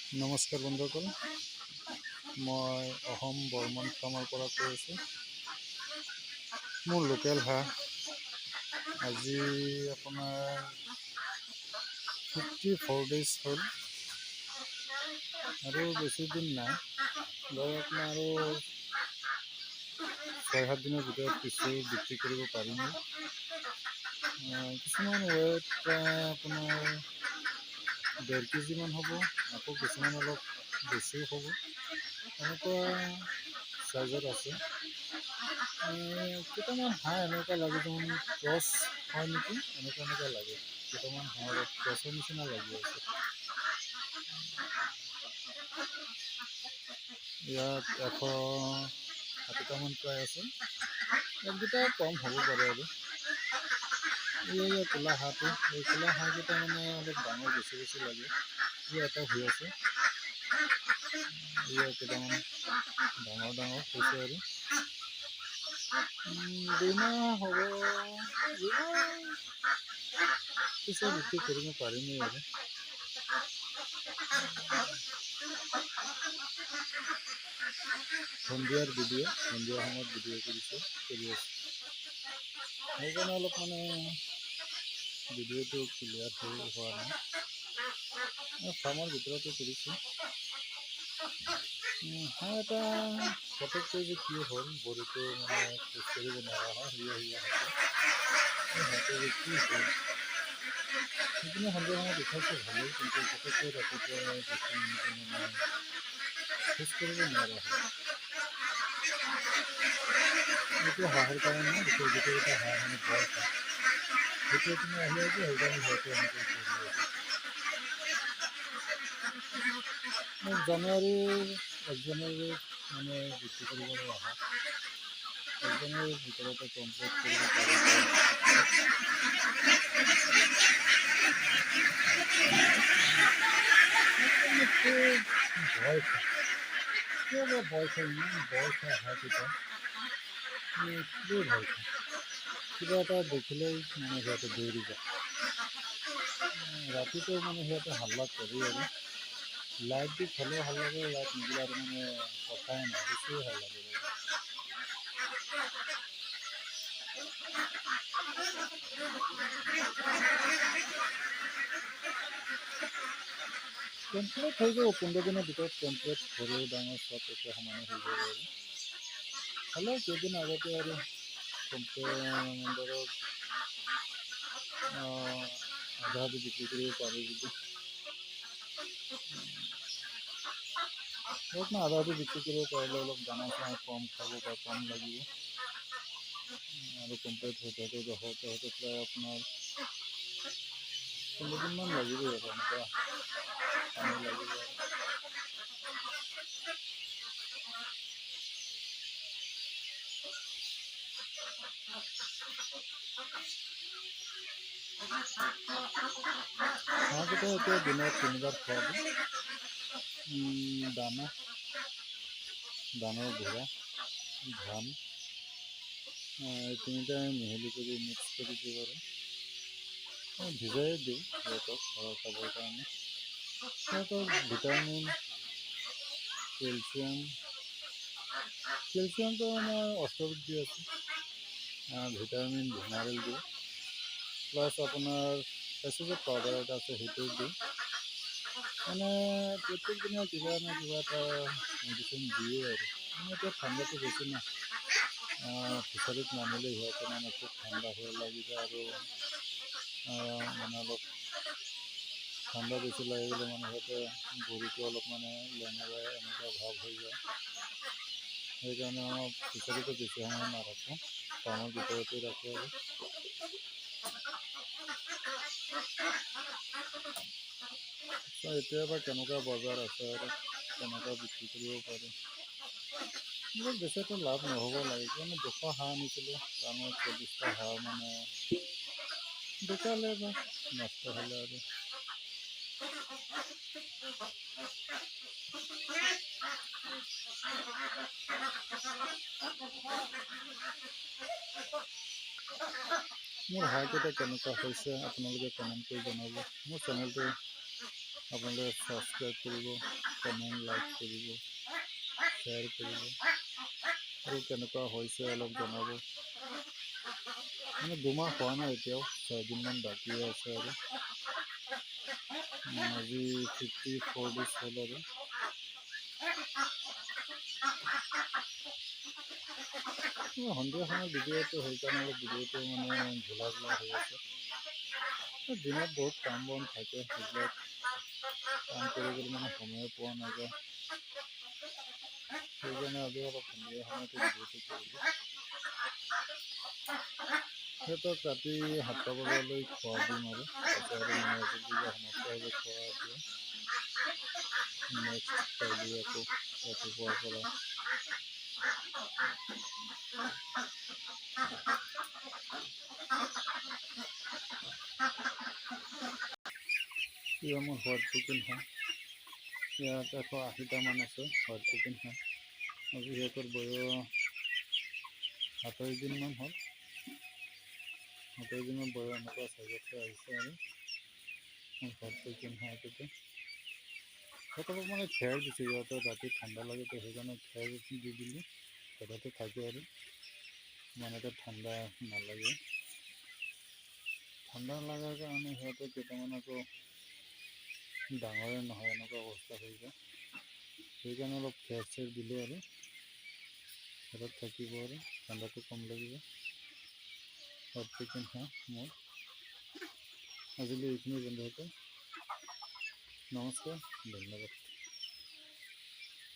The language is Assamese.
নমস্কাৰ বন্ধুসকল, মই অসম বৰ্মন ফাৰ্মৰ পৰা কৈ আছোঁ। মোৰ লোকেল হাঁহ আজি আপোনাৰ 54 days হ'ল আৰু বেছি দিন নাই, ধৰক আপোনাৰ আৰু 6-7 দিনৰ ভিতৰত কিছু বিক্ৰী কৰিব পাৰিম। কিছুমান ৱেট আপোনাৰ 1.5 কেজিমান হ'ব, আকৌ কিছুমান অলপ বেছিও হ'ব, এনেকুৱা চাইজত আছে। কেইটামান হাঁহ এনেকুৱা লাগে যেন ক্ৰছ হয় নেকি, এনেকুৱা লাগে। কেইটামান হাঁহ ক্ৰছৰ নিচিনা লাগি আছে। ইয়াত 160টামান প্ৰায় আছে, এক দুটা কম হ'ব পাৰে আৰু। এই ক'লা হাঁহটো, এই ক'লা হাঁহকেইটা মানে অলপ ডাঙৰ বেছি লাগে। এটা হৈ আছে, কেইটামান ডাঙৰ হৈছে আৰু 2 মাহ হ'ব, 2 মাহ পিছত বিক্ৰী কৰিব পাৰিমেই আৰু। সন্ধিয়াৰ ভিডিঅ', সন্ধিয়া সময়ত ভিডিঅ' কৰি আছোঁ, সেইকাৰণে অলপ মানে ভিডিঅ'টো ক্লিয়াৰ হোৱা নাই। ফাৰ্মৰ ভিতৰতে কৰিছোঁ। হাঁহ এটা ফটককৈ যে কি হ'ল, ভৰিটো মানে খোজ কাঢ়িব নোৱাৰা হয়, হাঁহটো যে কি হ'ল, সেইখিনি সন্ধিয়া সময়ত উঠাইছে ভালেই, কিন্তু ফটককৈ ৰাতিপুৱা মানে খোজ কাঢ়িব নোৱাৰা হয়। এইটো হাঁহৰ কাৰণে গোটেইকেইটা হাঁহ মানে ভয় খায়, সেইটো তুমি আহি আছে, সেইকাৰণে সিহঁতে এনেকৈ কৰি আছে। জানুৱাৰীৰ 1 জানুৱাৰীত মানে বিক্ৰী কৰিবলৈ অহা, 1 জানুৱাৰীৰ ভিতৰতে কমপ্লিট কৰিব পাৰিব। ভয় খায়, কিয় বা ভয় খায়, ইমান ভয় খায় হাঁহকেইটা, খুবেই ভয় খায়। কিবা এটা দেখিলেই মানে সিহঁতে দৌৰি যায়। ৰাতিটো মানে সিহঁতে হাল্লা কৰি আৰু লাইট দি থ'লেও ভাল লাগে, লাইট নিদিলে আৰু মানে কথাই নাই, বেছিয়ে ভাল লাগে। কমপ্লিট হৈ যাব, 15 দিনৰ ভিতৰত কমপ্লিট, সৰু ডাঙৰ চব এতিয়া সমানে হৈ যাব আৰু। হ'লেও কেইদিন আগতে আৰু ধৰক আধা বিক্ৰী কৰিব পাৰোঁ যদি, ধৰক না আধা বিক্ৰী কৰিব পাৰিলে অলপ দানা চানা কম খাব বা কম লাগিব, আৰু কমপ্লিট হওঁতে প্ৰায় আপোনাৰ 15 দিনমান লাগিবই আৰু এনেকুৱা সময় লাগিব আৰু। হাঁহকেইটা এতিয়া দিনত 3বাৰ খোৱাব, দানাৰ গুড়া, ধান, এই তিনিটাই মিহলি কৰি মিক্স কৰি দিওঁ আৰু ভিজাই দিওঁ সিহঁতক খাবৰ কাৰণে। সিহঁতক ভিটামিন, কেলছিয়ামটো আমাৰ অষ্টবিধ দি আছে, ভিটামিন ভিনাৰেল দিওঁ, প্লাছ আপোনাৰ এচিডৰ পাউডাৰ এটা আছে, সেইটো দিওঁ। মানে প্ৰত্যেক দিনা কিবা না কিবা এটা মেডিচিন দিয়ে আৰু। মানে এতিয়া ঠাণ্ডাটো বেছি না, ফিচাৰীত নামিলে সিহঁতে মানে খুব ঠাণ্ডা হৈ লাগি যায়, আৰু মানে অলপ ঠাণ্ডা বেছি লাগি গ'লে মানে সিহঁতে ভৰিটো অলপ মানে লেঙেৰাই এনেকুৱা ভাৱ হৈ যায়। সেইকাৰণে আমাৰ ফিচাৰীটো বেছি সময় নাৰাখোঁ, ফাৰ্মৰ ভিতৰতে ৰাখোঁ আৰু। এতিয়া বা কেনেকুৱা বজাৰ আছে আৰু কেনেকুৱা বিক্ৰী কৰিব পাৰোঁ। বেছি এটা লাভ নহ'ব লাগে, কিয়নো 200 হাঁহ আনিছিলোঁ, তাৰমানে 40টা হাঁহ মানে ঢুকালে বা নষ্ট হ'লে আৰু। মোৰ হাঁহকেইটা কেনেকুৱা হৈছে আপোনালোকে কমেণ্ট কৰি জনাব। মোৰ চেনেলটো আপোনালোকে ছাবস্ক্ৰাইব কৰিব, কমেণ্ট লাইক কৰিব, শ্বেয়াৰ কৰিব আৰু কেনেকুৱা হৈছে অলপ জনাব। মানে 2 মাহ হোৱা নাই, এতিয়াও 6 দিনমান বাকী আছে আৰু আজি 54 ডেজ হ'ল আৰু সন্ধিয়া সময়ত ভিডিঅ'টো সেইকাৰণে অলপ ভিডিঅ'টো মানে ঢিলা হৈ আছে। দিনত বহুত কাম বন থাকে, সেইবিলাক কাম কৰিবলৈ মানে সময় পোৱা নাযায়, সেইকাৰণে আজি অলপ সন্ধিয়া সময়তে ভিডিঅ'টো কৰিলোঁ। সিহঁতক ৰাতি 7টা বজালৈ খোৱা দিম আৰু তাৰপিছত আৰু মানে যেতিয়া সমাপ্ত হ'ব খোৱা দিয়া, নেক্সট কাইলৈ আকৌ ৰাতিপুৱাৰ পৰা এয়া মোৰ হোৱাইট চিকেন হাঁহ, ইয়াত 180টামান আছে হোৱাইট চিকেন হাঁহ। আজি সিহঁতৰ বয়স 27 দিনমান হ'ল। 27 দিনৰ বয়স এনেকুৱা চাইজতে আহিছে আৰু হোৱাইট চিকেন হাঁহকেইটা। সিহঁতক মানে খেৰ দিছোঁ, সিহঁতৰ ৰাতি ঠাণ্ডা লাগে তো সেইকাৰণে খেৰ দি দিলোঁ, ঘৰতে থাকে আৰু ইমানতে ঠাণ্ডা নালাগে। ঠাণ্ডা লগাৰ কাৰণে সিহঁতে কেইটামান আকৌ ডাঙৰে নহয়, এনেকুৱা অৱস্থা হৈ যায়। সেইকাৰণে অলপ খেৰ চেৰ দিলোঁ আৰু ঘৰত থাকিব আৰু ঠাণ্ডাটো কম লাগিব। হোৱাইট চিকেন হাঁহ মোৰ আজিলৈ এইখিনি বন্ধুসকল, নমস্কাৰ, ধন্যবাদ।